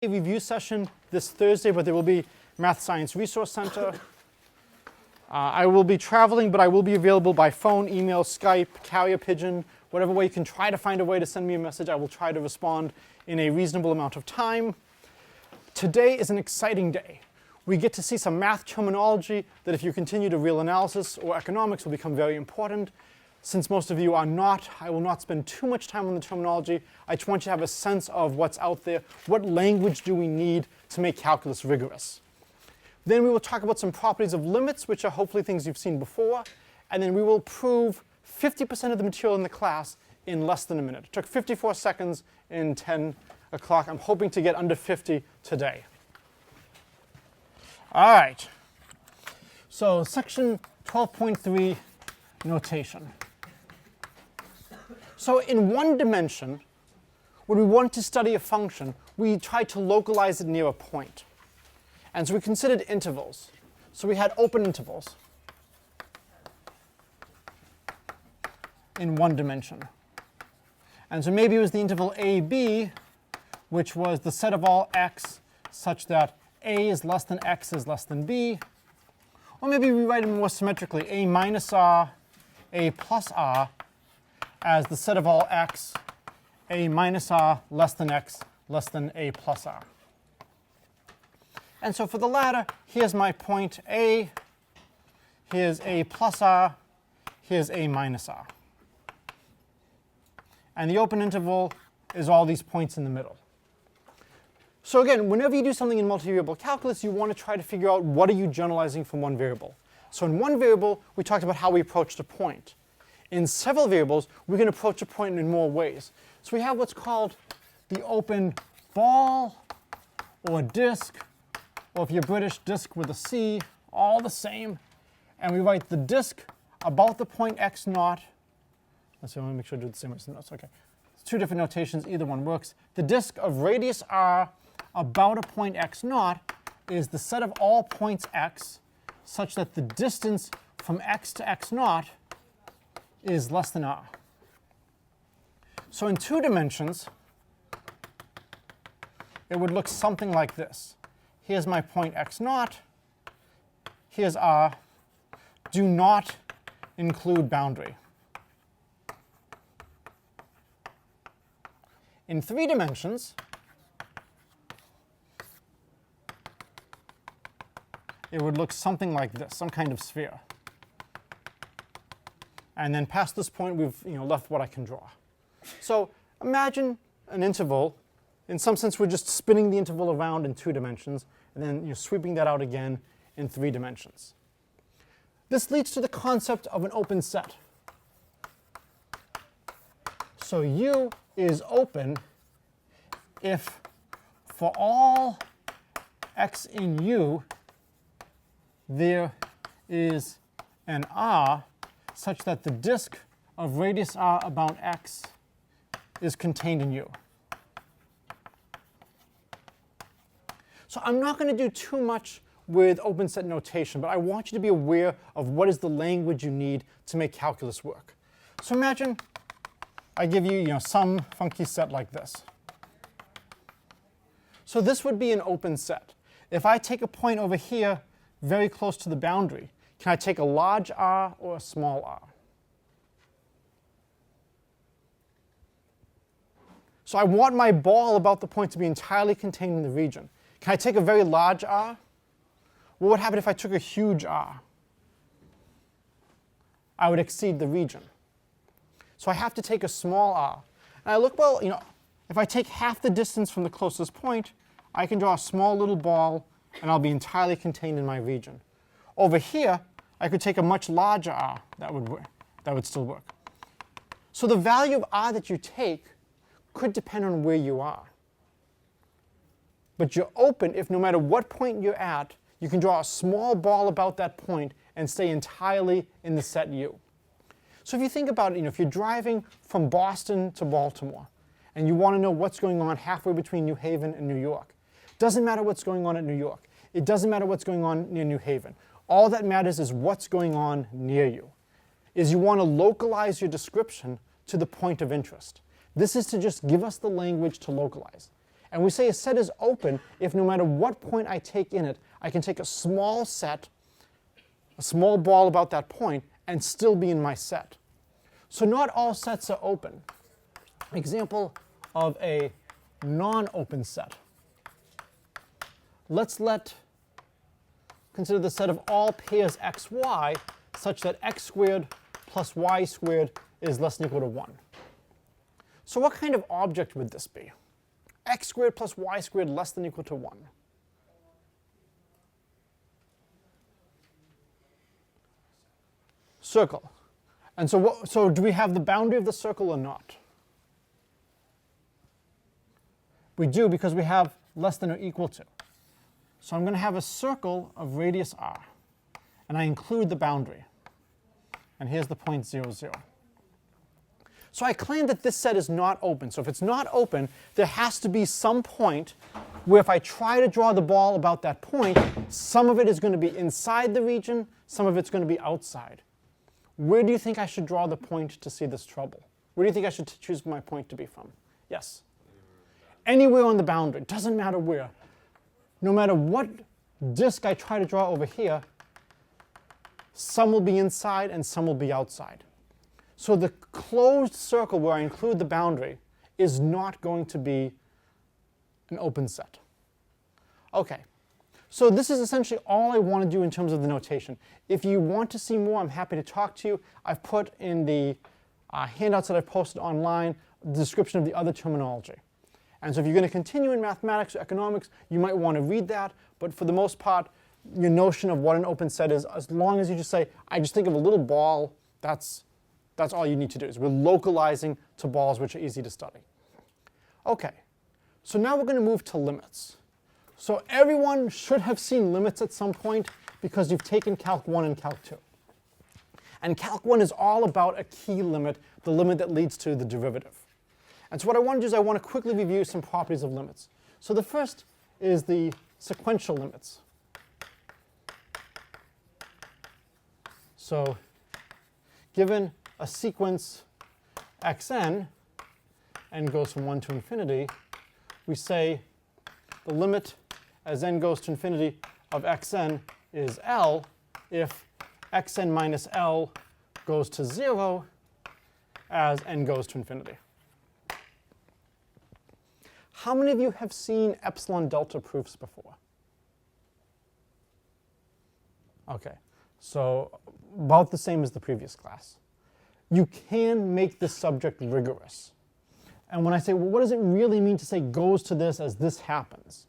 A review session this Thursday, but there will be Math Science Resource Center. I will be traveling, but I will be available by phone, email, Skype, carrier pigeon, whatever way you can try to find a way to send me a message. I will try to respond in a reasonable amount of time. Today is an exciting day. We get to see some math terminology that if you continue to real analysis or economics will become very important. Since most of you are not, I will not spend too much time on the terminology. I just want you to have a sense of what's out there. What language do we need to make calculus rigorous? Then we will talk about some properties of limits, which are hopefully things you've seen before. And then we will prove 50% of the material in the class in less than a minute. It took 54 seconds in 10 o'clock. I'm hoping to get under 50 today. All right. So section 12.3, notation. So in one dimension, when we want to study a function, we try to localize it near a point. And so we considered intervals. So we had open intervals in one dimension. And so maybe it was the interval AB, which was the set of all x such that A is less than x is less than B. Or maybe we write it more symmetrically, A minus R, A plus R, as the set of all x, A minus R less than x less than A plus R. And so for the latter, here's my point A, here's A plus R, here's A minus R. And the open interval is all these points in the middle. So again, whenever you do something in multivariable calculus, you want to try to figure out what are you generalizing from one variable. So in one variable, we talked about how we approached a point. In several variables, we can approach a point in more ways. So we have what's called the open ball or disk, or if you're British, disk with a C, all the same. And we write the disk about the point x naught. Let's see, I want to make sure I do the same as the notes. Okay. It's two different notations. Either one works. The disk of radius r about a point x naught is the set of all points x such that the distance from x to x naught is less than r. So in two dimensions, it would look something like this. Here's my point x naught. Here's r. Do not include boundary. In three dimensions, it would look something like this, some kind of sphere. And then past this point, we've left what I can draw. So imagine an interval. In some sense, we're just spinning the interval around in two dimensions, and then sweeping that out again in three dimensions. This leads to the concept of an open set. So U is open if for all x in U, there is an R such that the disk of radius r about x is contained in U. So I'm not going to do too much with open set notation, but I want you to be aware of what is the language you need to make calculus work. So imagine I give you, some funky set like this. So this would be an open set. If I take a point over here very close to the boundary, can I take a large r or a small r? So I want my ball about the point to be entirely contained in the region. Can I take a very large r? What would happen if I took a huge r? I would exceed the region. So I have to take a small r. And I look, well, if I take half the distance from the closest point, I can draw a small little ball, and I'll be entirely contained in my region. Over here, I could take a much larger r. That would still work. So the value of r that you take could depend on where you are. But you're open if no matter what point you're at, you can draw a small ball about that point and stay entirely in the set U. So if you think about it, if you're driving from Boston to Baltimore, and you want to know what's going on halfway between New Haven and New York, doesn't matter what's going on at New York. It doesn't matter what's going on near New Haven. All that matters is what's going on near you. Is you want to localize your description to the point of interest. This is to just give us the language to localize. And we say a set is open if no matter what point I take in it, I can take a small set, a small ball about that point, and still be in my set. So not all sets are open. Example of a non-open set. Let's consider the set of all pairs x, y such that x squared plus y squared is less than or equal to 1. So what kind of object would this be? X squared plus y squared less than or equal to 1. Circle. And so do we have the boundary of the circle or not? We do, because we have less than or equal to. So I'm going to have a circle of radius r, and I include the boundary. And here's the point 0, 0. So I claim that this set is not open. So if it's not open, there has to be some point where if I try to draw the ball about that point, some of it is going to be inside the region, some of it's going to be outside. Where do you think I should draw the point to see this trouble? Where do you think I should choose my point to be from? Yes? Anywhere on the boundary. Doesn't matter where. No matter what disk I try to draw over here, some will be inside and some will be outside. So the closed circle where I include the boundary is not going to be an open set. Okay, so this is essentially all I want to do in terms of the notation. If you want to see more, I'm happy to talk to you. I've put in the handouts that I've posted online the description of the other terminology. And so if you're going to continue in mathematics or economics, you might want to read that. But for the most part, your notion of what an open set is, as long as you just say, I just think of a little ball, that's all you need to do. Is we're localizing to balls which are easy to study. Okay, so now we're going to move to limits. So everyone should have seen limits at some point because you've taken Calc 1 and Calc 2. And Calc 1 is all about a key limit, the limit that leads to the derivative. And so what I want to do is I want to quickly review some properties of limits. So the first is the sequential limits. So given a sequence xn, n goes from 1 to infinity, we say the limit as n goes to infinity of xn is L if xn minus L goes to 0 as n goes to infinity. How many of you have seen epsilon delta proofs before? Okay, so about the same as the previous class. You can make this subject rigorous. And when I say, well, what does it really mean to say goes to this as this happens?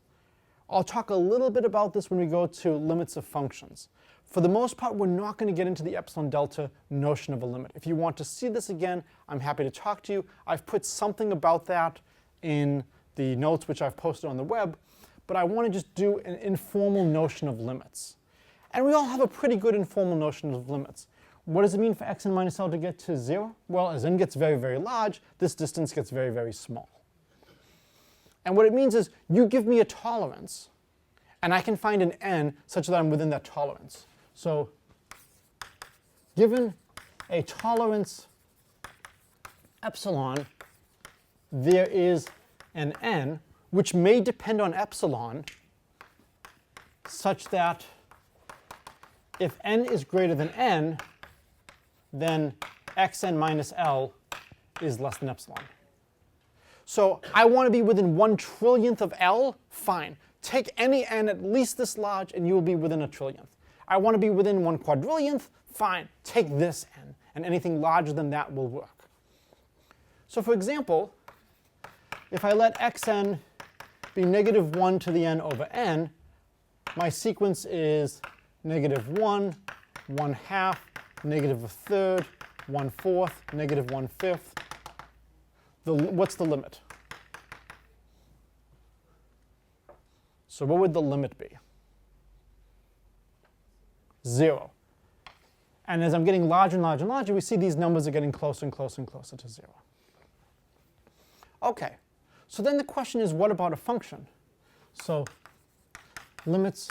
I'll talk a little bit about this when we go to limits of functions. For the most part, we're not going to get into the epsilon delta notion of a limit. If you want to see this again, I'm happy to talk to you. I've put something about that in the notes which I've posted on the web, but I want to just do an informal notion of limits. And we all have a pretty good informal notion of limits. What does it mean for xn minus L to get to 0? Well, as n gets very, very large, this distance gets very, very small. And what it means is you give me a tolerance, and I can find an n such that I'm within that tolerance. So given a tolerance epsilon, there is an n which may depend on epsilon such that if n is greater than n, then xn minus L is less than epsilon. So I want to be within 1/trillionth of L, fine. Take any n at least this large and you will be within 1/trillionth. I want to be within 1/quadrillionth, fine. Take this n, and anything larger than that will work. So for example, if I let xn be negative 1 to the n over n, my sequence is negative 1, 1/2, negative 1/3, 1/4, negative 1/5. What's the limit? So what would the limit be? 0. And as I'm getting larger and larger and larger, we see these numbers are getting closer and closer and closer to 0. Okay, so then the question is, what about a function? So limits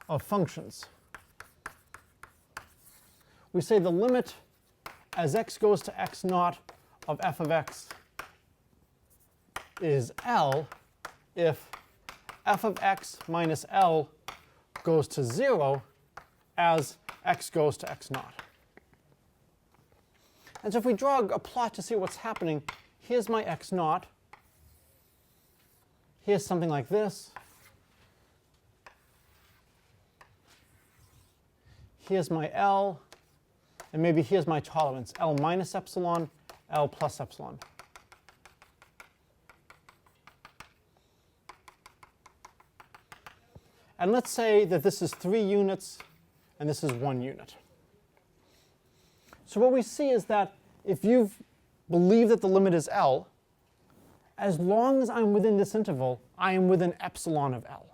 of functions. We say the limit as x goes to x naught of f of x is L if f of x minus L goes to 0 as x goes to x naught. And so if we draw a plot to see what's happening, here's my x naught. Here's something like this. Here's my L. And maybe here's my tolerance, L minus epsilon, L plus epsilon. And let's say that this is 3 units and this is 1 unit. So what we see is that if you believe that the limit is L, as long as I'm within this interval, I am within epsilon of L.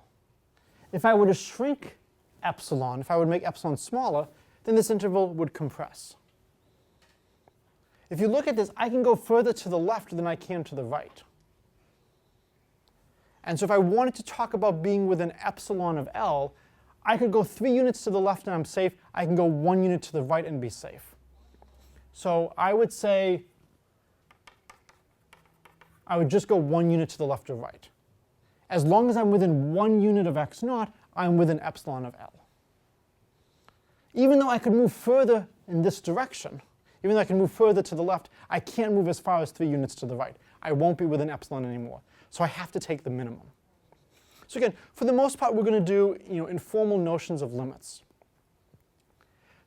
If I were to shrink epsilon, if I would make epsilon smaller, then this interval would compress. If you look at this, I can go further to the left than I can to the right. And so if I wanted to talk about being within epsilon of L, I could go 3 units to the left and I'm safe. I can go 1 unit to the right and be safe. So I would say I would just go 1 unit to the left or right. As long as I'm within 1 unit of x naught, I'm within epsilon of L. Even though I could move further in this direction, even though I can move further to the left, I can't move as far as 3 units to the right. I won't be within epsilon anymore. So I have to take the minimum. So again, for the most part, we're going to do informal notions of limits.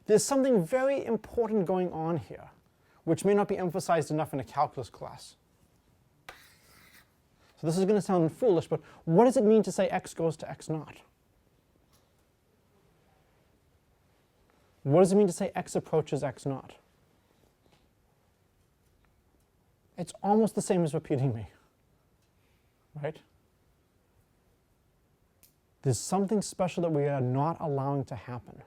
There's something very important going on here, which may not be emphasized enough in a calculus class. So this is going to sound foolish, but what does it mean to say x goes to x naught? What does it mean to say x approaches x naught? It's almost the same as repeating me, right? There's something special that we are not allowing to happen.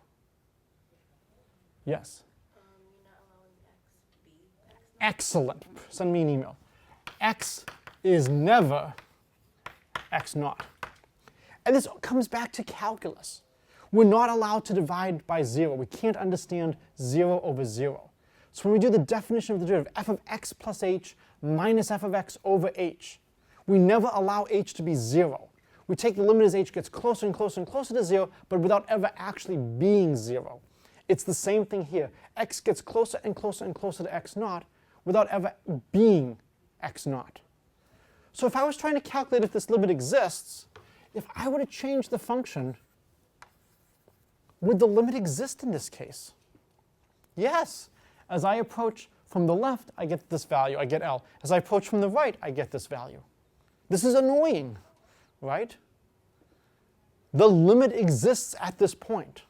Yes? You're not allowing x be x naught? Excellent. Send me an email. X is never x naught. And this comes back to calculus. We're not allowed to divide by 0. We can't understand 0 over 0. So when we do the definition of the derivative, f of x plus h minus f of x over h, we never allow h to be 0. We take the limit as h gets closer and closer and closer to 0, but without ever actually being 0. It's the same thing here. X gets closer and closer and closer to x naught without ever being x naught. So if I was trying to calculate if this limit exists, if I were to change the function, would the limit exist in this case? Yes. As I approach from the left, I get this value, I get L. As I approach from the right, I get this value. This is annoying, right? The limit exists at this point,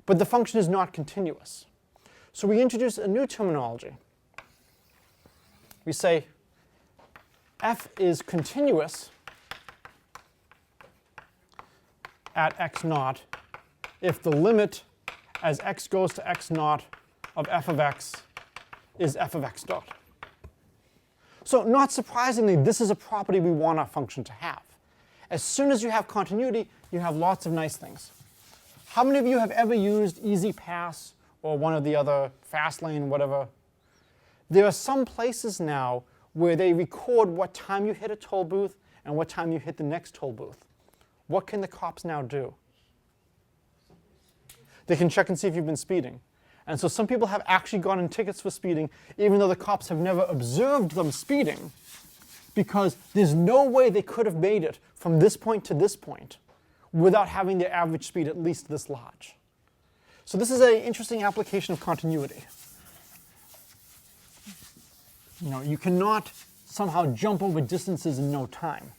but the function is not continuous. So we introduce a new terminology. We say f is continuous at x naught if the limit as x goes to x naught of f of x is f of x dot. So not surprisingly, this is a property we want our function to have. As soon as you have continuity, you have lots of nice things. How many of you have ever used Easy Pass or one of the other Fastlane, whatever? There are some places now where they record what time you hit a toll booth and what time you hit the next toll booth. What can the cops now do? They can check and see if you've been speeding. And so some people have actually gotten tickets for speeding, even though the cops have never observed them speeding, because there's no way they could have made it from this point to this point without having their average speed at least this large. So this is an interesting application of continuity. You cannot somehow jump over distances in no time.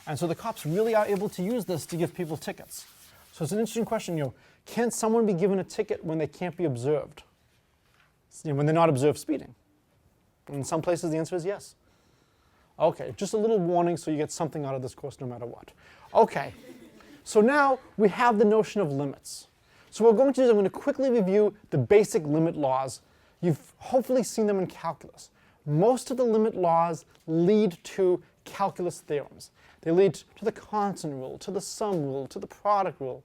And so the cops really are able to use this to give people tickets. So it's an interesting question, can someone be given a ticket when they can't be observed? When they're not observed speeding? In some places the answer is yes. Okay, just a little warning so you get something out of this course no matter what. Okay, so now we have the notion of limits. So what we're going to do is I'm going to quickly review the basic limit laws. You've hopefully seen them in calculus. Most of the limit laws lead to calculus theorems. They lead to the constant rule, to the sum rule, to the product rule.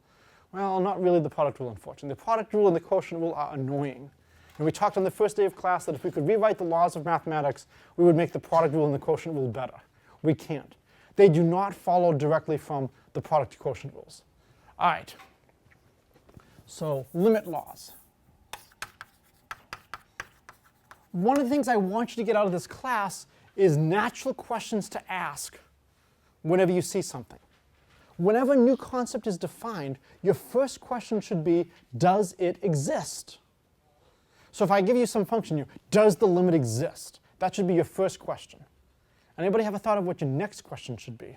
Well, not really the product rule, unfortunately. The product rule and the quotient rule are annoying. And we talked on the first day of class that if we could rewrite the laws of mathematics, we would make the product rule and the quotient rule better. We can't. They do not follow directly from the product quotient rules. All right. So limit laws. One of the things I want you to get out of this class is natural questions to ask whenever you see something. Whenever a new concept is defined, your first question should be, does it exist? So if I give you some function here, does the limit exist? That should be your first question. Anybody have a thought of what your next question should be?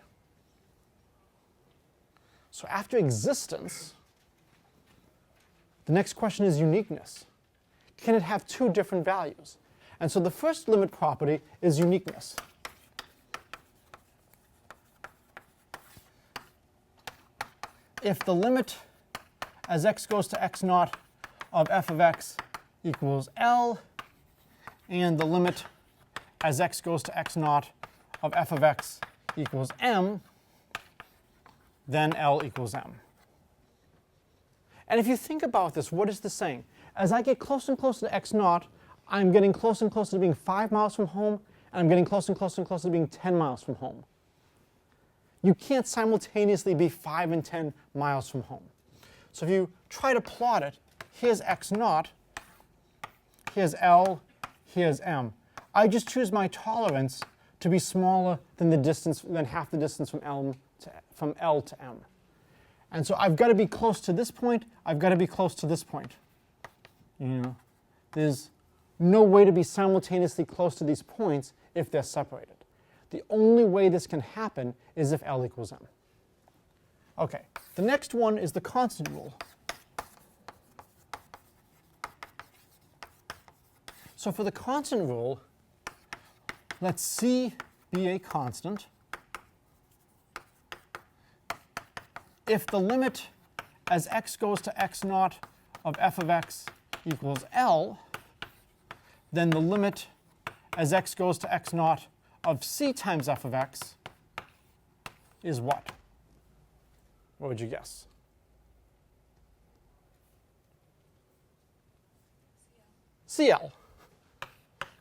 So after existence, the next question is uniqueness. Can it have two different values? And so the first limit property is uniqueness. If the limit as x goes to x naught of f of x equals L, and the limit as x goes to x naught of f of x equals m, then L equals m. And if you think about this, what is this saying? As I get closer and closer to x naught, I'm getting closer and closer to being 5 miles from home, and I'm getting closer and closer and closer to being 10 miles from home. You can't simultaneously be 5 and 10 miles from home. So if you try to plot it, here's x naught, here's L, here's m. I just choose my tolerance to be smaller than the distance, than half the distance from L to m. And so I've got to be close to this point, I've got to be close to this point. You know, there's no way to be simultaneously close to these points if they're separated. The only way this can happen is if L equals m. Okay, the next one is the constant rule. So for the constant rule, let C be a constant if the limit as x goes to x naught of f of x equals L, then the limit as x goes to x naught of c times f of x is what? What would you guess? CL.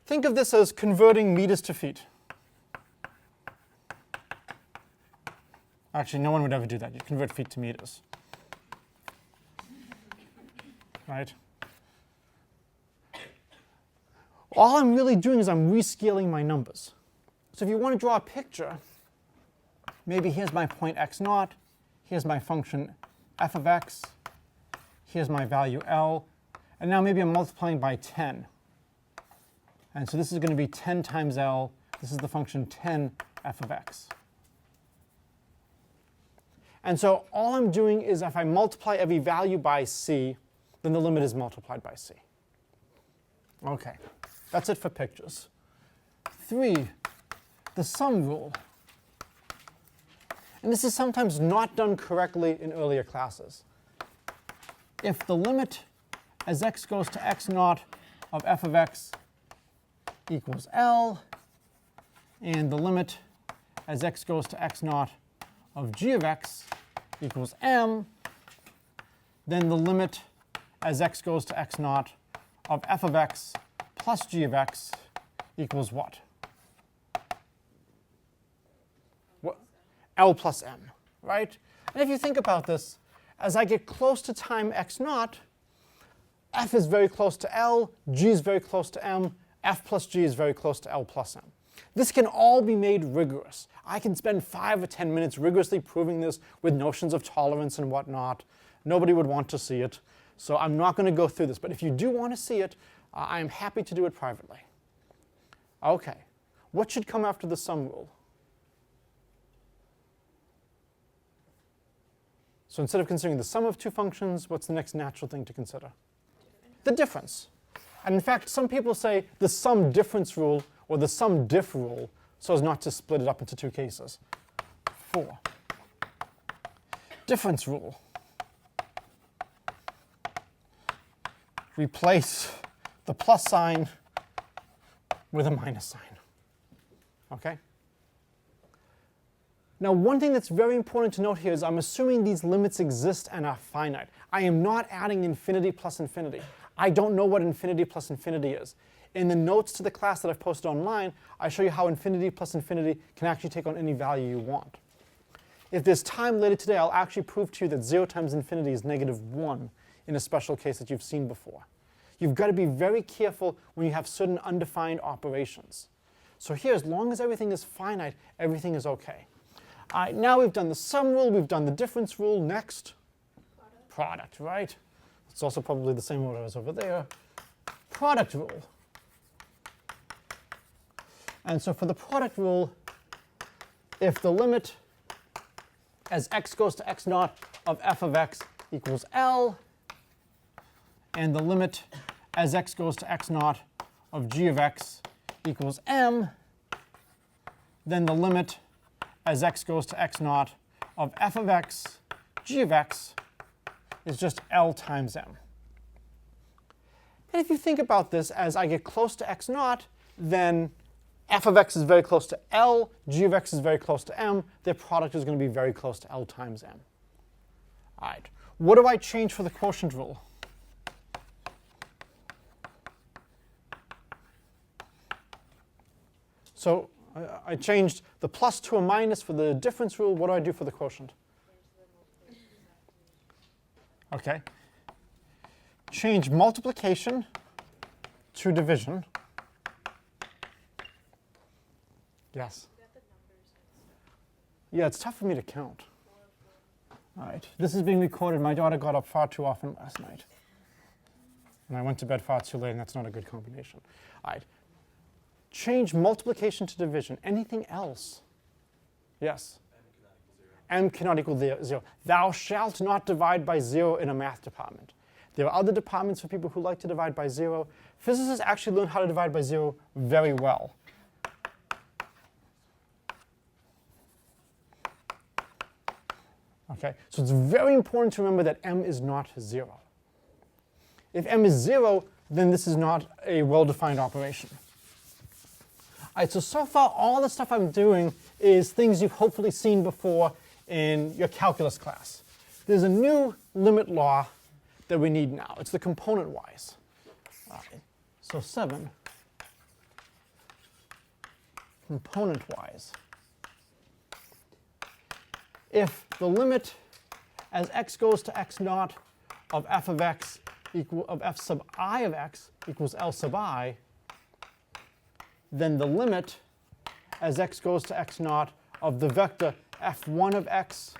Think of this as converting meters to feet. Actually, no one would ever do that. You convert feet to meters. Right? All I'm really doing is I'm rescaling my numbers. So if you want to draw a picture, maybe here's my point x naught, here's my function f of x, here's my value L, and now maybe I'm multiplying by 10. And so this is going to be 10 times L. This is the function 10 f of x. And so all I'm doing is if I multiply every value by c, then the limit is multiplied by c. Okay, that's it for pictures. 3, the sum rule. And this is sometimes not done correctly in earlier classes. If the limit as x goes to x naught of f of x equals L, and the limit as x goes to x naught of g of x equals m, then the limit as x goes to x naught of f of x plus g of x equals what? L plus m, right? And if you think about this, as I get close to time x naught, f is very close to L, g is very close to m, f plus g is very close to L plus m. This can all be made rigorous. I can spend 5 or 10 minutes rigorously proving this with notions of tolerance and whatnot. Nobody would want to see it, so I'm not going to go through this. But if you do want to see it, I am happy to do it privately. Okay, what should come after the sum rule? So instead of considering the sum of two functions, what's the next natural thing to consider? The difference. And in fact, some people say the sum difference rule or the sum diff rule so as not to split it up into two cases. 4. Difference rule. Replace the plus sign with a minus sign. Okay? Now, one thing that's very important to note here is I'm assuming these limits exist and are finite. I am not adding infinity plus infinity. I don't know what infinity plus infinity is. In the notes to the class that I've posted online, I show you how infinity plus infinity can actually take on any value you want. If there's time later today, I'll actually prove to you that 0 times infinity is -1 in a special case that you've seen before. You've got to be very careful when you have certain undefined operations. So here, as long as everything is finite, everything is okay. All right, now we've done the sum rule, we've done the difference rule. Next, product, right? It's also probably the same order as over there. Product rule. And so for the product rule, if the limit as x goes to x naught of f of x equals L, and the limit as x goes to x naught of g of x equals m, then the limit as x goes to x naught of f of x, g of x, is just L times m. And if you think about this, as I get close to x naught, then f of x is very close to L, g of x is very close to m, their product is going to be very close to L times m. All right, what do I change for the quotient rule? So I changed the plus to a minus for the difference rule. What do I do for the quotient? Okay. Change multiplication to division. Yes? Yeah, it's tough for me to count. All right. This is being recorded. My daughter got up far too often last night. And I went to bed far too late, and that's not a good combination. All right. Change multiplication to division. Anything else? Yes? M cannot equal 0. Thou shalt not divide by 0 in a math department. There are other departments for people who like to divide by 0. Physicists actually learn how to divide by 0 very well. Okay, so it's very important to remember that m is not 0. If m is 0, then this is not a well-defined operation. All right, so far all the stuff I'm doing is things you've hopefully seen before in your calculus class. There's a new limit law that we need now. It's the component-wise. All right, so 7, component-wise. If the limit as x goes to x naught of f of x of f sub I of x equals L sub I, then the limit as x goes to x naught of the vector f1 of x,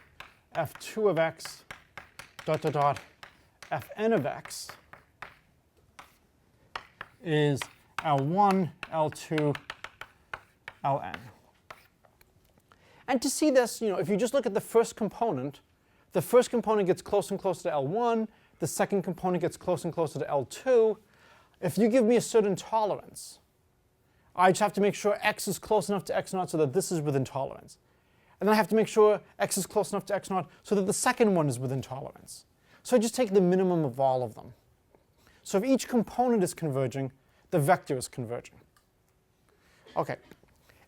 f2 of x, dot, dot, dot, fn of x is L1, L2, Ln. And to see this, if you just look at the first component gets closer and closer to L1, the second component gets closer and closer to L2. If you give me a certain tolerance, I just have to make sure x is close enough to x naught so that this is within tolerance. And then I have to make sure x is close enough to x naught so that the second one is within tolerance. So I just take the minimum of all of them. So if each component is converging, the vector is converging. Okay,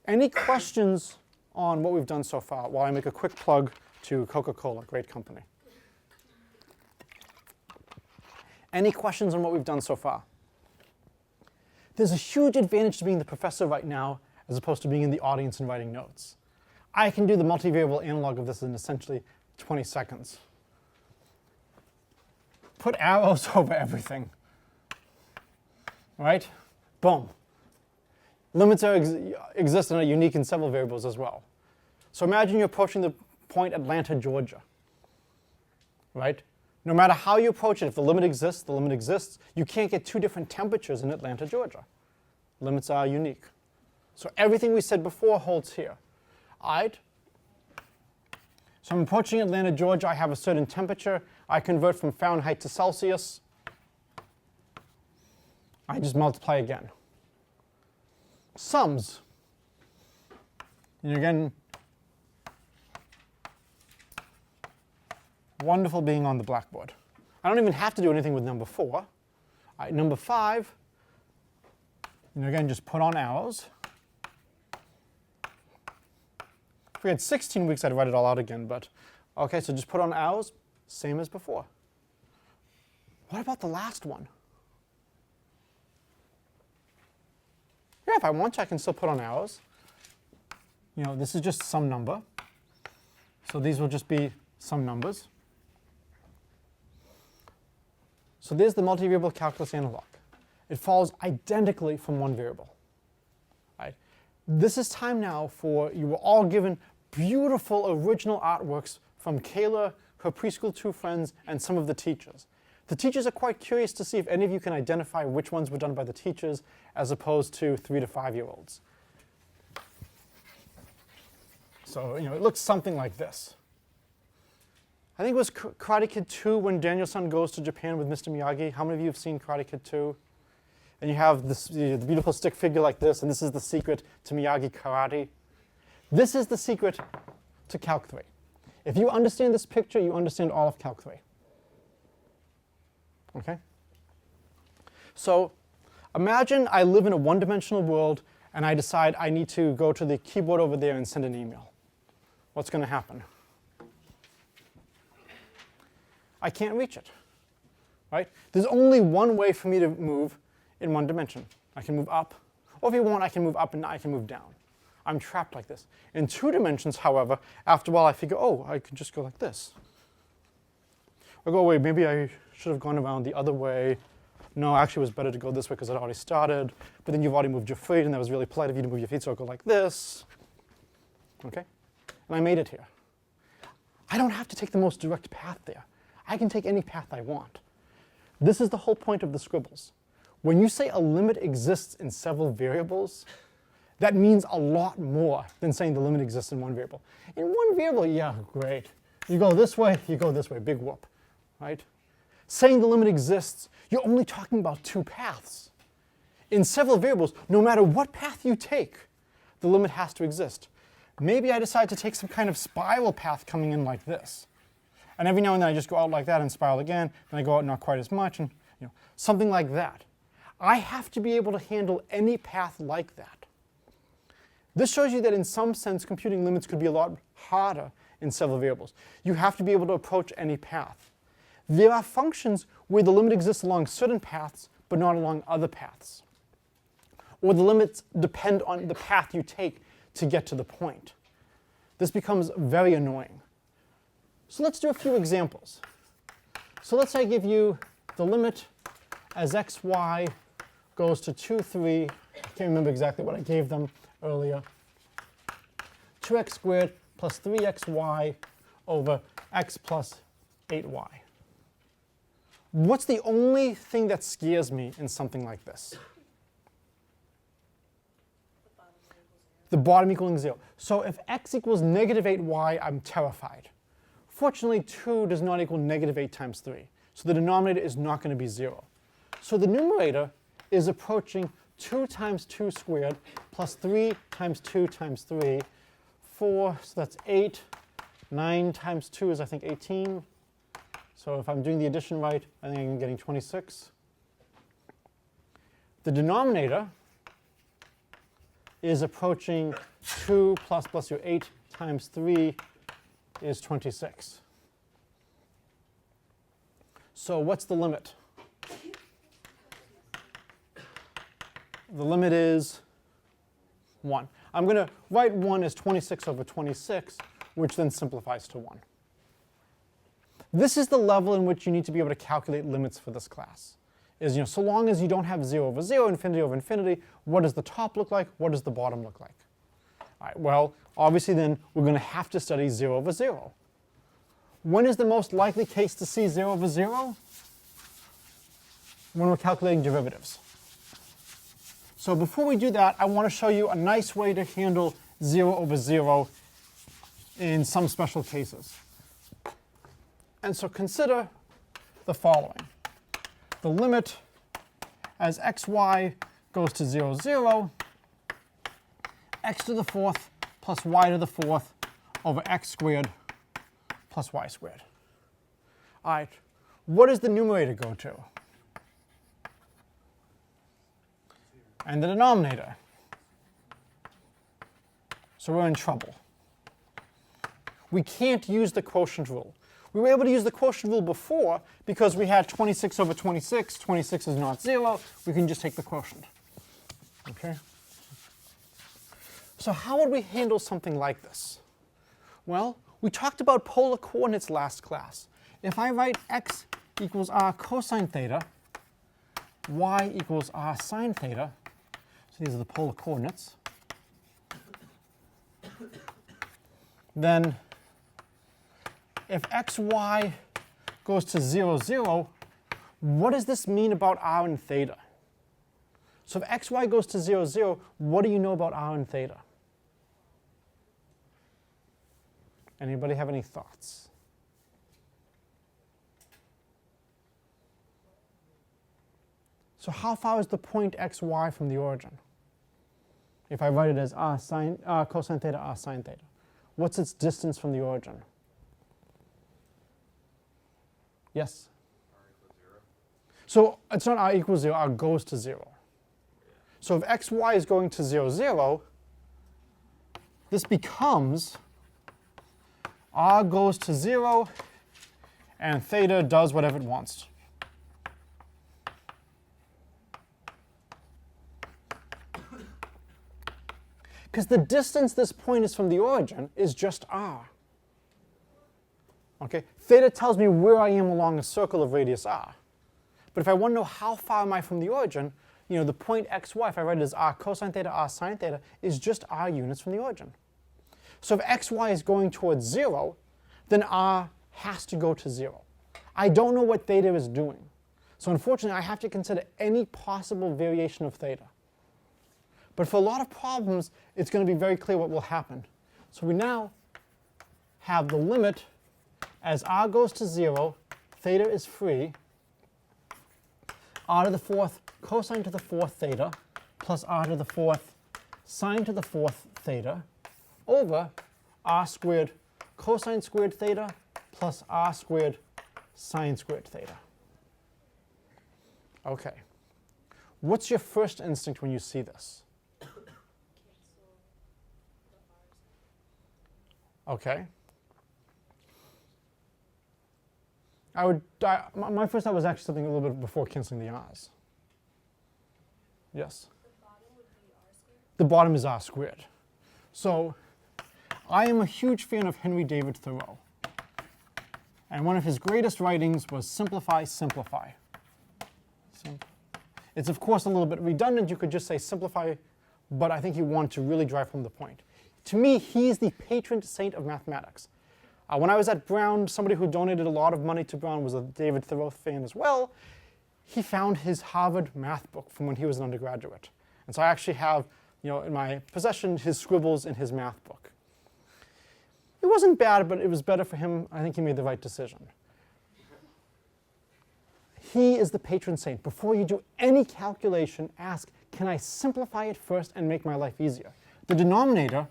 any questions on what we've done so far while I make a quick plug to Coca-Cola, great company? Any questions on what we've done so far? There's a huge advantage to being the professor right now as opposed to being in the audience and writing notes. I can do the multivariable analog of this in essentially 20 seconds. Put arrows over everything. Right? Boom. Limits exist and are unique in several variables as well. So imagine you're approaching the point Atlanta, Georgia. Right? No matter how you approach it, if the limit exists, the limit exists. You can't get two different temperatures in Atlanta, Georgia. Limits are unique. So everything we said before holds here. All right? So I'm approaching Atlanta, Georgia. I have a certain temperature. I convert from Fahrenheit to Celsius. I just multiply again. Sums. And again, wonderful being on the blackboard. I don't even have to do anything with number 4. All right, number 5, again, just put on arrows. If we had 16 weeks, I'd write it all out again, but okay, so just put on arrows, same as before. What about the last one? if I want to, I can still put on arrows. You know, this is just some number. So these will just be some numbers. So there's the multivariable calculus analog. It follows identically from one variable. Right? This is time now for, you were all given beautiful original artworks from Kayla, her preschool 2 friends, and some of the teachers. The teachers are quite curious to see if any of you can identify which ones were done by the teachers as opposed to 3 to 5-year-olds. So, you know, it looks something like this. I think it was Karate Kid 2 when Daniel-san goes to Japan with Mr. Miyagi. How many of you have seen Karate Kid 2? And you have this, the beautiful stick figure like this, and this is the secret to Miyagi karate. This is the secret to Calc 3. If you understand this picture, you understand all of Calc 3. Okay? So imagine I live in a one-dimensional world and I decide I need to go to the keyboard over there and send an email. What's going to happen? I can't reach it. Right? There's only one way for me to move in one dimension. I can move up, or if you want, I can move up and I can move down. I'm trapped like this. In 2 dimensions, however, after a while I figure, oh, I can just go like this. Or go, wait, maybe I should have gone around the other way. No, actually it was better to go this way because I'd already started. But then you've already moved your feet, and that was really polite of you to move your feet, so I'll go like this. Okay? And I made it here. I don't have to take the most direct path there. I can take any path I want. This is the whole point of the scribbles. When you say a limit exists in several variables, that means a lot more than saying the limit exists in one variable. In one variable, yeah, great. You go this way, big whoop, right? Saying the limit exists, you're only talking about 2 paths. In several variables, no matter what path you take, the limit has to exist. Maybe I decide to take some kind of spiral path coming in like this. And every now and then I just go out like that and spiral again, and I go out not quite as much, and something like that. I have to be able to handle any path like that. This shows you that in some sense computing limits could be a lot harder in several variables. You have to be able to approach any path. There are functions where the limit exists along certain paths but not along other paths. Or the limits depend on the path you take to get to the point. This becomes very annoying. So let's do a few examples. So let's say I give you the limit as xy goes to 2, 3. I can't remember exactly what I gave them earlier. 2x squared plus 3xy over x plus 8y. What's the only thing that scares me in something like this? The bottom equaling 0. So if x equals negative 8y, I'm terrified. Fortunately, 2 does not equal negative 8 times 3. So the denominator is not going to be 0. So the numerator is approaching 2 times 2 squared plus 3 times 2 times 3, 4, so that's 8. 9 times 2 is, I think, 18. So if I'm doing the addition right, I think I'm getting 26. The denominator is approaching 2 plus your 8 times 3 is 26. So what's the limit? The limit is 1. I'm going to write 1 as 26 over 26, which then simplifies to 1. This is the level in which you need to be able to calculate limits for this class. Is, so long as you don't have 0 over 0, infinity over infinity, what does the top look like? What does the bottom look like? All right, well, obviously then we're going to have to study 0 over 0. When is the most likely case to see 0 over 0? When we're calculating derivatives. So before we do that, I want to show you a nice way to handle 0 over 0 in some special cases. And so consider the following. The limit as xy goes to 0, 0, x to the 4th plus y to the 4th over x squared plus y squared. All right, what does the numerator go to? And the denominator. So we're in trouble. We can't use the quotient rule. We were able to use the quotient rule before because we had 26 over 26. 26 is not 0. We can just take the quotient. Okay? So how would we handle something like this? Well, we talked about polar coordinates last class. If I write x equals r cosine theta, y equals r sine theta, so these are the polar coordinates, then if xy goes to 0, 0, what does this mean about r and theta? So if xy goes to 0, 0, what do you know about r and theta? Anybody have any thoughts? So how far is the point xy from the origin? If I write it as cosine theta, r sine theta, what's its distance from the origin? Yes? R equals 0. So it's not r equals 0, r goes to 0. So if xy is going to 0, 0, this becomes r goes to 0, and theta does whatever it wants. Because the distance this point is from the origin is just r. Okay? Theta tells me where I am along a circle of radius r. But if I want to know how far am I from the origin, the point xy, if I write it as r cosine theta, r sine theta, is just r units from the origin. So if xy is going towards 0, then r has to go to 0. I don't know what theta is doing. So unfortunately, I have to consider any possible variation of theta. But for a lot of problems, it's going to be very clear what will happen. So we now have the limit as r goes to 0, theta is free, r to the 4th cosine to the 4th theta plus r to the 4th sine to the 4th theta over r squared cosine squared theta plus r squared sine squared theta. Okay. What's your first instinct when you see this? Cancel the r's. Okay. My first thought was actually something a little bit before canceling the r's. Yes? The bottom would be r squared. The bottom is r squared. So I am a huge fan of Henry David Thoreau. And one of his greatest writings was Simplify, Simplify. It's of course a little bit redundant. You could just say simplify, but I think he wanted to really drive home the point. To me, he's the patron saint of mathematics. When I was at Brown, somebody who donated a lot of money to Brown was a David Thoreau fan as well. He found his Harvard math book from when he was an undergraduate. And so I actually have, in my possession, his scribbles in his math book. It wasn't bad, but it was better for him. I think he made the right decision. He is the patron saint. Before you do any calculation, ask, can I simplify it first and make my life easier? The denominator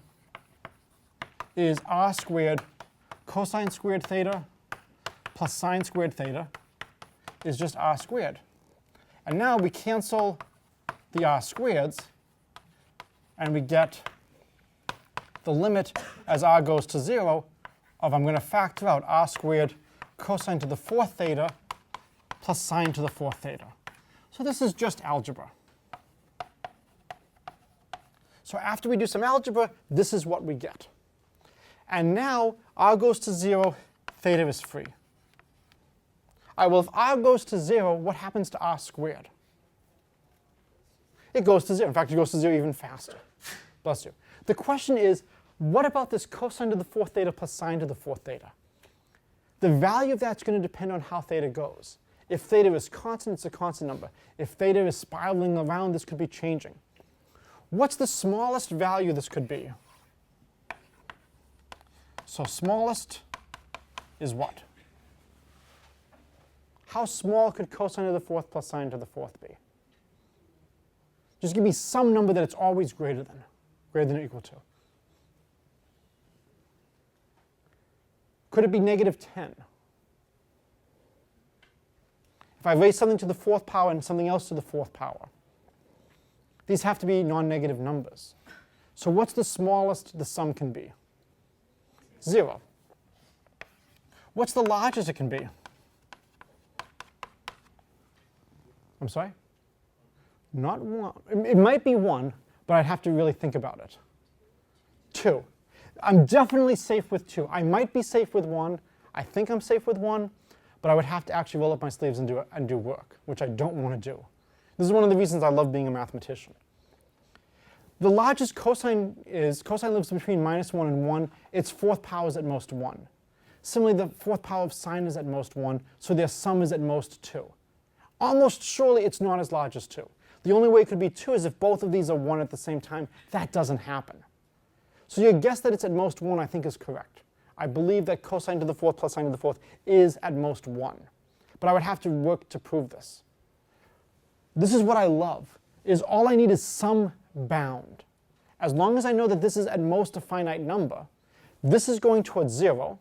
is r squared cosine squared theta plus sine squared theta is just r squared. And now we cancel the r squareds, and we get the limit as r goes to 0 of, I'm going to factor out r squared cosine to the 4th theta plus sine to the 4th theta. So this is just algebra. So after we do some algebra, this is what we get. And now r goes to 0, theta is free. All right, well, if r goes to 0, what happens to r squared? It goes to 0. In fact, it goes to 0 even faster. Bless you. The question is, what about this cosine to the 4th theta plus sine to the 4th theta? The value of that's going to depend on how theta goes. If theta is constant, it's a constant number. If theta is spiraling around, this could be changing. What's the smallest value this could be? So smallest is what? How small could cosine to the 4th plus sine to the 4th be? Just give me some number that it's always greater than or equal to. Could it be negative 10? If I raise something to the 4th power and something else to the 4th power, these have to be non-negative numbers. So what's the smallest the sum can be? 0. What's the largest it can be? I'm sorry? Not 1. It might be 1, but I'd have to really think about it. 2. I'm definitely safe with 2. I might be safe with 1. I think I'm safe with 1, but I would have to actually roll up my sleeves and do work, which I don't want to do. This is one of the reasons I love being a mathematician. The largest cosine lives between -1 and 1. Its fourth power is at most 1. Similarly, the fourth power of sine is at most 1, so their sum is at most 2. Almost surely it's not as large as 2. The only way it could be 2 is if both of these are 1 at the same time. That doesn't happen. So your guess that it's at most 1 I think is correct. I believe that cosine to the fourth plus sine to the fourth is at most 1. But I would have to work to prove this. This is what I love, is all I need is some bound. As long as I know that this is at most a finite number, this is going towards 0,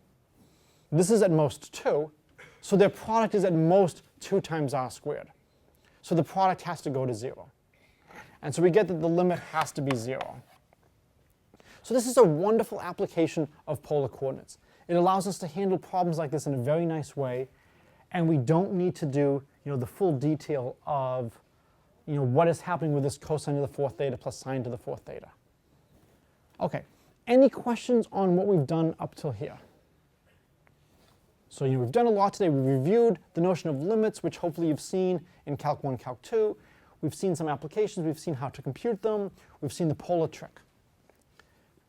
this is at most 2, so their product is at most 2 times r squared. So the product has to go to 0. And so we get that the limit has to be 0. So this is a wonderful application of polar coordinates. It allows us to handle problems like this in a very nice way, and we don't need to do the full detail of what is happening with this cosine to the fourth theta plus sine to the fourth theta. Okay, any questions on what we've done up till here? So we've done a lot today. We reviewed the notion of limits, which hopefully you've seen in Calc 1, Calc 2. We've seen some applications. We've seen how to compute them. We've seen the polar trick.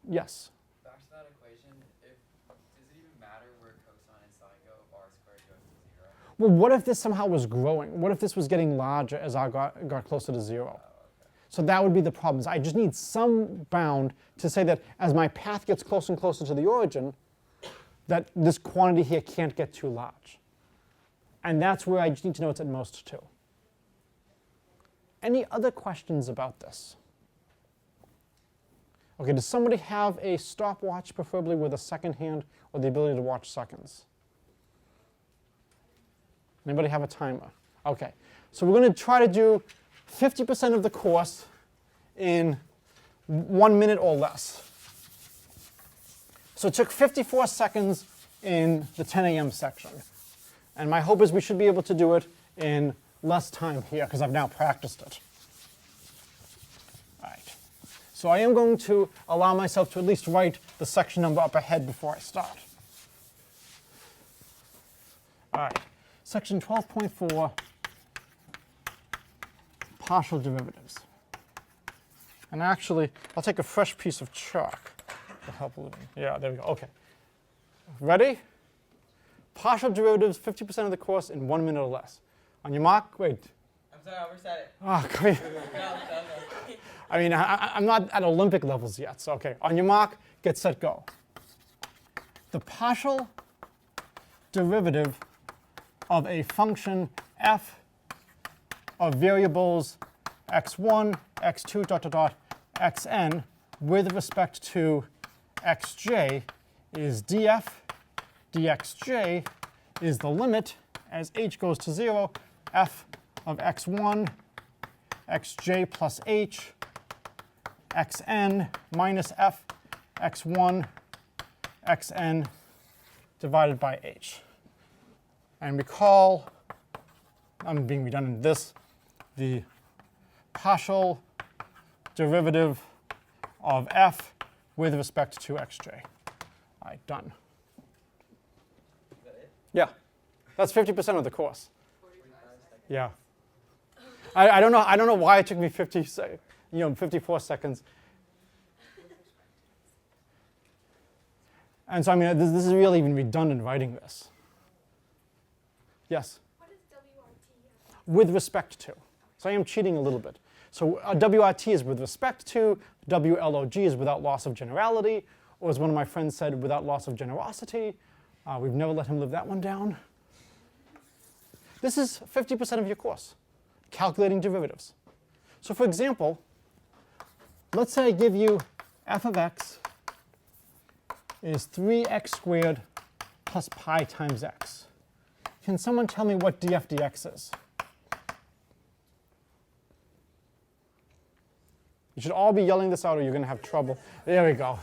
Yes? Back to that equation, does it even matter where cosine and sine go if r squared goes to 0? Well, what if this somehow was growing? What if this was getting larger as r got closer to 0? Okay. So that would be the problem. I just need some bound to say that as my path gets closer and closer to the origin, that this quantity here can't get too large. And that's where I just need to know it's at most 2. Any other questions about this? Okay, does somebody have a stopwatch, preferably with a second hand, or the ability to watch seconds? Anybody have a timer? Okay, so we're going to try to do 50% of the course in 1 minute or less. So it took 54 seconds in the 10 a.m. section. And my hope is we should be able to do it in less time here, because I've now practiced it. All right. So I am going to allow myself to at least write the section number up ahead before I start. All right. Section 12.4, partial derivatives. And actually, I'll take a fresh piece of chalk to help a little. Yeah, there we go. OK. Ready? Partial derivatives, 50% of the course in 1 minute or less. On your mark, wait. I'm sorry, I overset it. Oh, great. No. I mean, I'm not at Olympic levels yet, so OK. On your mark, get set, go. The partial derivative of a function f of variables x1, x2, ... xn with respect to xj is df. dxj is the limit as h goes to 0, f of x1, xj plus h, xn minus f x1, xn divided by h. And recall, I'm being redundant, this, the partial derivative of f with respect to xj. All right, done. Is that it? Yeah, that's 50% of the course. 45 seconds. Yeah. I don't know why it took me 54 seconds. And so I mean, this is really even redundant writing this. Yes? What is WRT? With respect to. So I am cheating a little bit. So WRT is with respect to, WLOG is without loss of generality, or as one of my friends said, without loss of generosity. We've never let him live that one down. This is 50% of your course, calculating derivatives. So for example, let's say I give you f of x is 3x squared plus pi times x. Can someone tell me what df dx is? You should all be yelling this out or you're going to have trouble. There we go.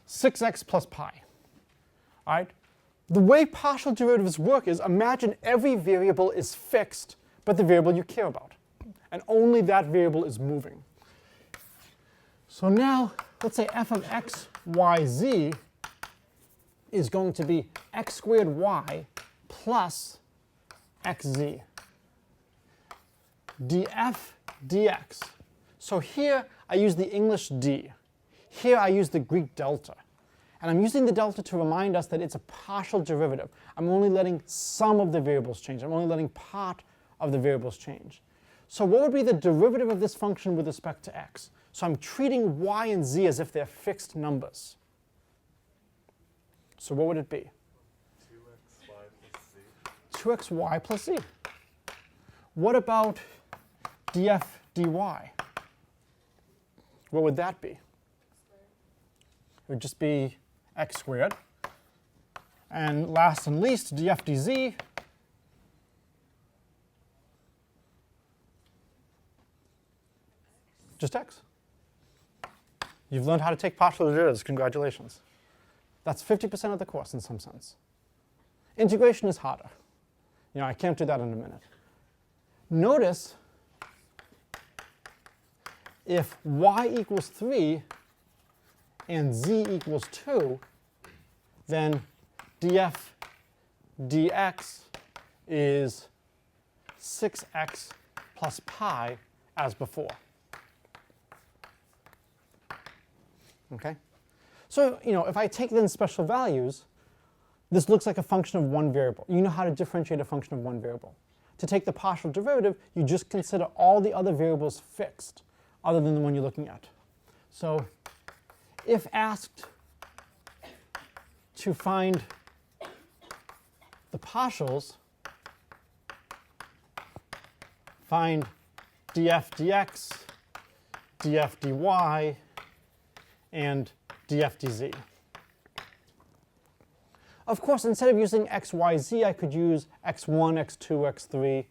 6x plus pi. All right? The way partial derivatives work is imagine every variable is fixed, but the variable you care about. And only that variable is moving. So now, let's say f of x, y, z is going to be x squared y plus xz. df dx. So here I use the English d. Here I use the Greek delta. And I'm using the delta to remind us that it's a partial derivative. I'm only letting some of the variables change. I'm only letting part of the variables change. So what would be the derivative of this function with respect to x? So I'm treating y and z as if they're fixed numbers. So what would it be? 2xy plus z. What about df dy? What would that be? It would just be x squared. And last and least, df dz. Just x. You've learned how to take partial derivatives. Congratulations. That's 50% of the course in some sense. Integration is harder. I can't do that in a minute. Notice if y equals 3 and z equals 2, then df dx is 6x plus pi as before. Okay? So, if I take then special values, this looks like a function of one variable. You know how to differentiate a function of one variable. To take the partial derivative, you just consider all the other variables fixed, other than the one you're looking at. So if asked to find the partials, find df dx, df dy, and df dz. Of course, instead of using x, y, z, I could use x1, x2, x3.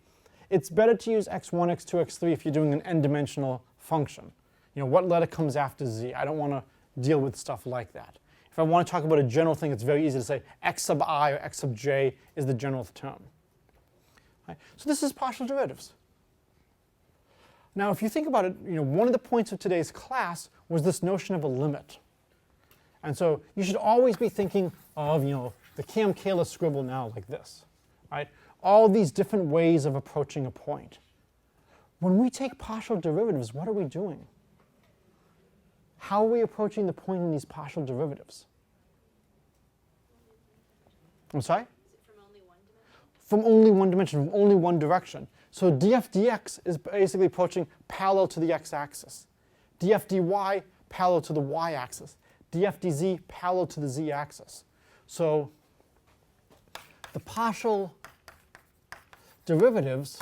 It's better to use x1, x2, x3 if you're doing an n-dimensional function. What letter comes after z? I don't want to deal with stuff like that. If I want to talk about a general thing, it's very easy to say x sub I or x sub j is the general term. Right? So this is partial derivatives. Now, if you think about it, one of the points of today's class was this notion of a limit. And so you should always be thinking of, the Cam Kaler scribble now like this, right? All these different ways of approaching a point. When we take partial derivatives, what are we doing? How are we approaching the point in these partial derivatives? I'm sorry? Is it from only one dimension? From only one dimension, from only one direction. So df dx is basically approaching parallel to the x-axis. df dy parallel to the y-axis. df dz parallel to the z-axis. So the partial derivatives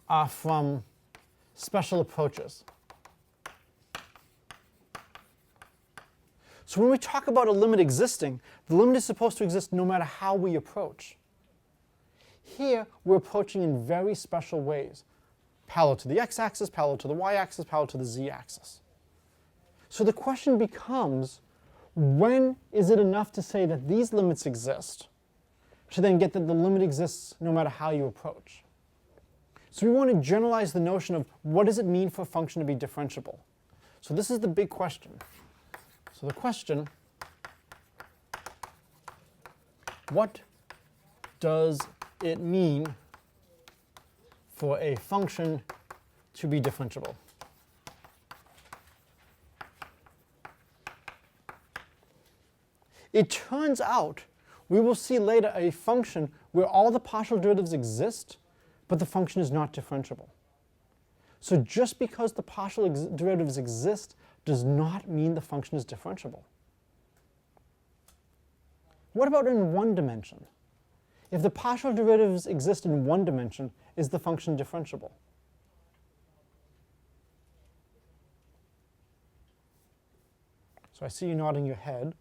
are from special approaches. So when we talk about a limit existing, the limit is supposed to exist no matter how we approach. Here, we're approaching in very special ways. Parallel to the x-axis, parallel to the y-axis, parallel to the z-axis. So the question becomes, when is it enough to say that these limits exist to then get that the limit exists no matter how you approach? So we want to generalize the notion of what does it mean for a function to be differentiable? So this is the big question. So the question, what does it mean for a function to be differentiable? It turns out, we will see later a function where all the partial derivatives exist, but the function is not differentiable. So just because the partial derivatives exist does not mean the function is differentiable. What about in one dimension? If the partial derivatives exist in one dimension, is the function differentiable? So I see you nodding your head.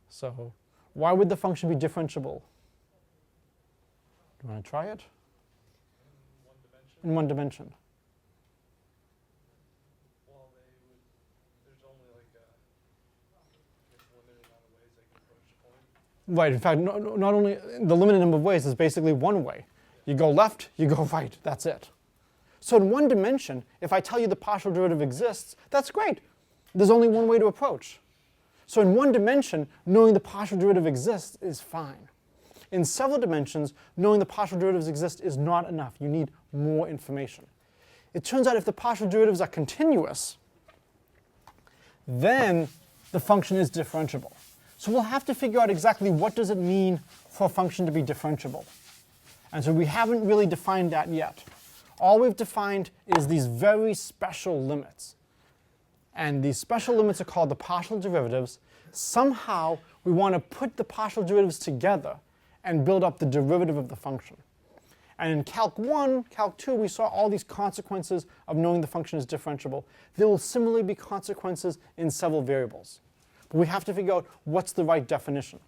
So why would the function be differentiable? Do you want to try it? In one dimension. Well, there's only like a limited amount of ways they can approach the point. Right, in fact, not only the limited number of ways is basically one way. You go left, you go right, that's it. So in one dimension, if I tell you the partial derivative exists, that's great. There's only one way to approach. So in one dimension, knowing the partial derivative exists is fine. In several dimensions, knowing the partial derivatives exist is not enough. You need more information. It turns out if the partial derivatives are continuous, then the function is differentiable. So we'll have to figure out exactly what does it mean for a function to be differentiable. And so we haven't really defined that yet. All we've defined is these very special limits. And these special limits are called the partial derivatives. Somehow we want to put the partial derivatives together and build up the derivative of the function. And in Calc 1, Calc 2, we saw all these consequences of knowing the function is differentiable. There will similarly be consequences in several variables. But we have to figure out what's the right definition.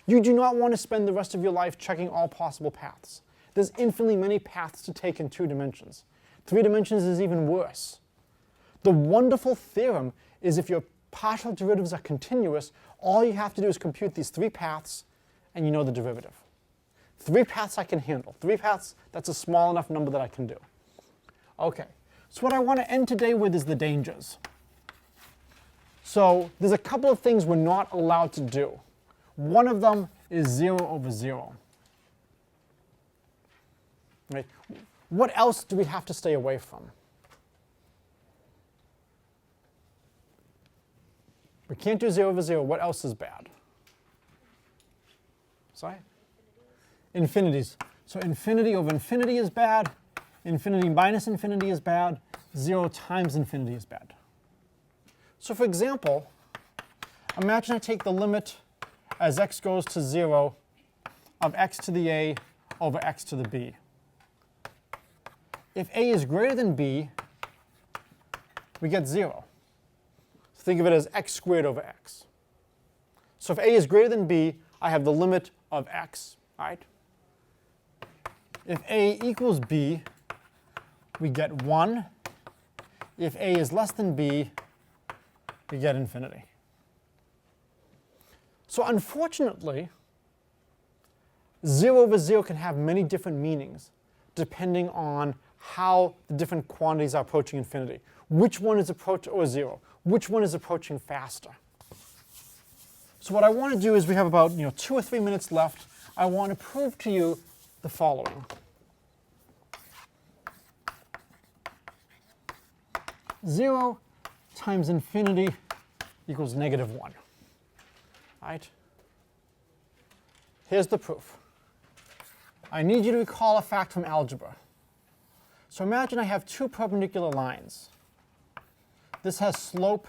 You do not want to spend the rest of your life checking all possible paths. There's infinitely many paths to take in 2 dimensions. 3 dimensions is even worse. The wonderful theorem is if your partial derivatives are continuous, all you have to do is compute these 3 paths and you know the derivative. 3 paths I can handle. 3 paths, that's a small enough number that I can do. Okay, so what I want to end today with is the dangers. So there's a couple of things we're not allowed to do. One of them is 0 over 0. Right? What else do we have to stay away from? We can't do 0 over 0. What else is bad? Sorry? Infinities. So infinity over infinity is bad. Infinity minus infinity is bad. 0 times infinity is bad. So for example, imagine I take the limit as x goes to 0 of x to the a over x to the b. If a is greater than b, we get 0. So think of it as x squared over x. So if a is greater than b, I have the limit of x, right? If a equals b, we get 1. If a is less than b, we get infinity. So unfortunately, 0 over 0 can have many different meanings depending on how the different quantities are approaching infinity. Which one is approaching, or 0, which one is approaching faster? So what I want to do is we have about 2 or 3 minutes left. I want to prove to you the following. 0 times infinity equals -1. Right? Here's the proof. I need you to recall a fact from algebra. So imagine I have 2 perpendicular lines. This has slope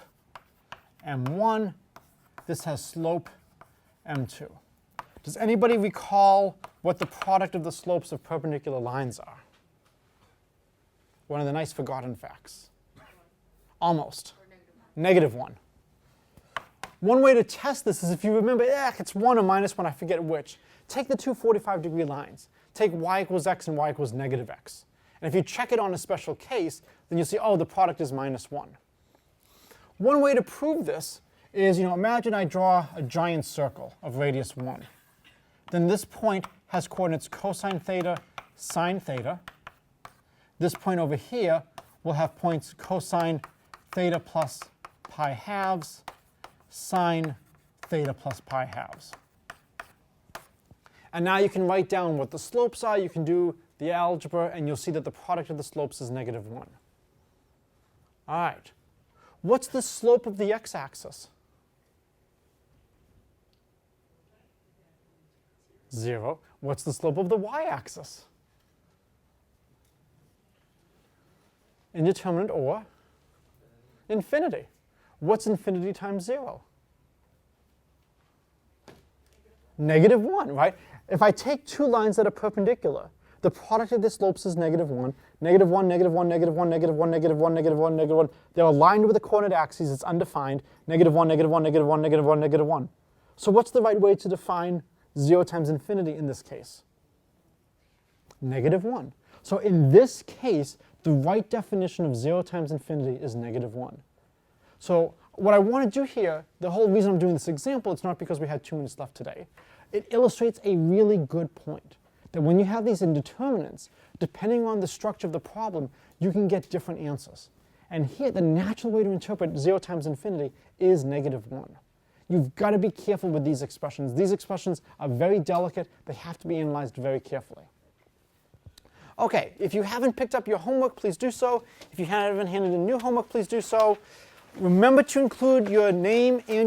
m1. This has slope m2. Does anybody recall what the product of the slopes of perpendicular lines are? One of the nice forgotten facts. Almost. -1. One way to test this is if you remember, it's 1 or -1, I forget which. Take the 2 45-degree lines. Take y equals x and y equals -x. And if you check it on a special case, then you'll see, oh, the product is -1. One way to prove this is, imagine I draw a giant circle of radius 1. Then this point has coordinates cosine theta, sine theta. This point over here will have points cosine theta plus pi halves, sine theta plus pi halves. And now you can write down what the slopes are. You can do the algebra, and you'll see that the product of the slopes is -1. All right. What's the slope of the x-axis? 0. What's the slope of the y-axis? Indeterminate or infinity. What's infinity times 0? -1, right? If I take 2 lines that are perpendicular, the product of the slopes is -1, -1, -1, -1, -1, -1, -1, -1. They're aligned with the coordinate axes. It's undefined. -1, -1, -1, -1, -1. So what's the right way to define 0 times infinity in this case? -1. So in this case, the right definition of 0 times infinity is -1. So what I want to do here, the whole reason I'm doing this example, it's not because we had 2 minutes left today. It illustrates a really good point, that when you have these indeterminates, depending on the structure of the problem, you can get different answers. And here, the natural way to interpret 0 times infinity is -1. You've got to be careful with these expressions. These expressions are very delicate. They have to be analyzed very carefully. Okay, if you haven't picked up your homework, please do so. If you haven't handed in new homework, please do so. Remember to include your name and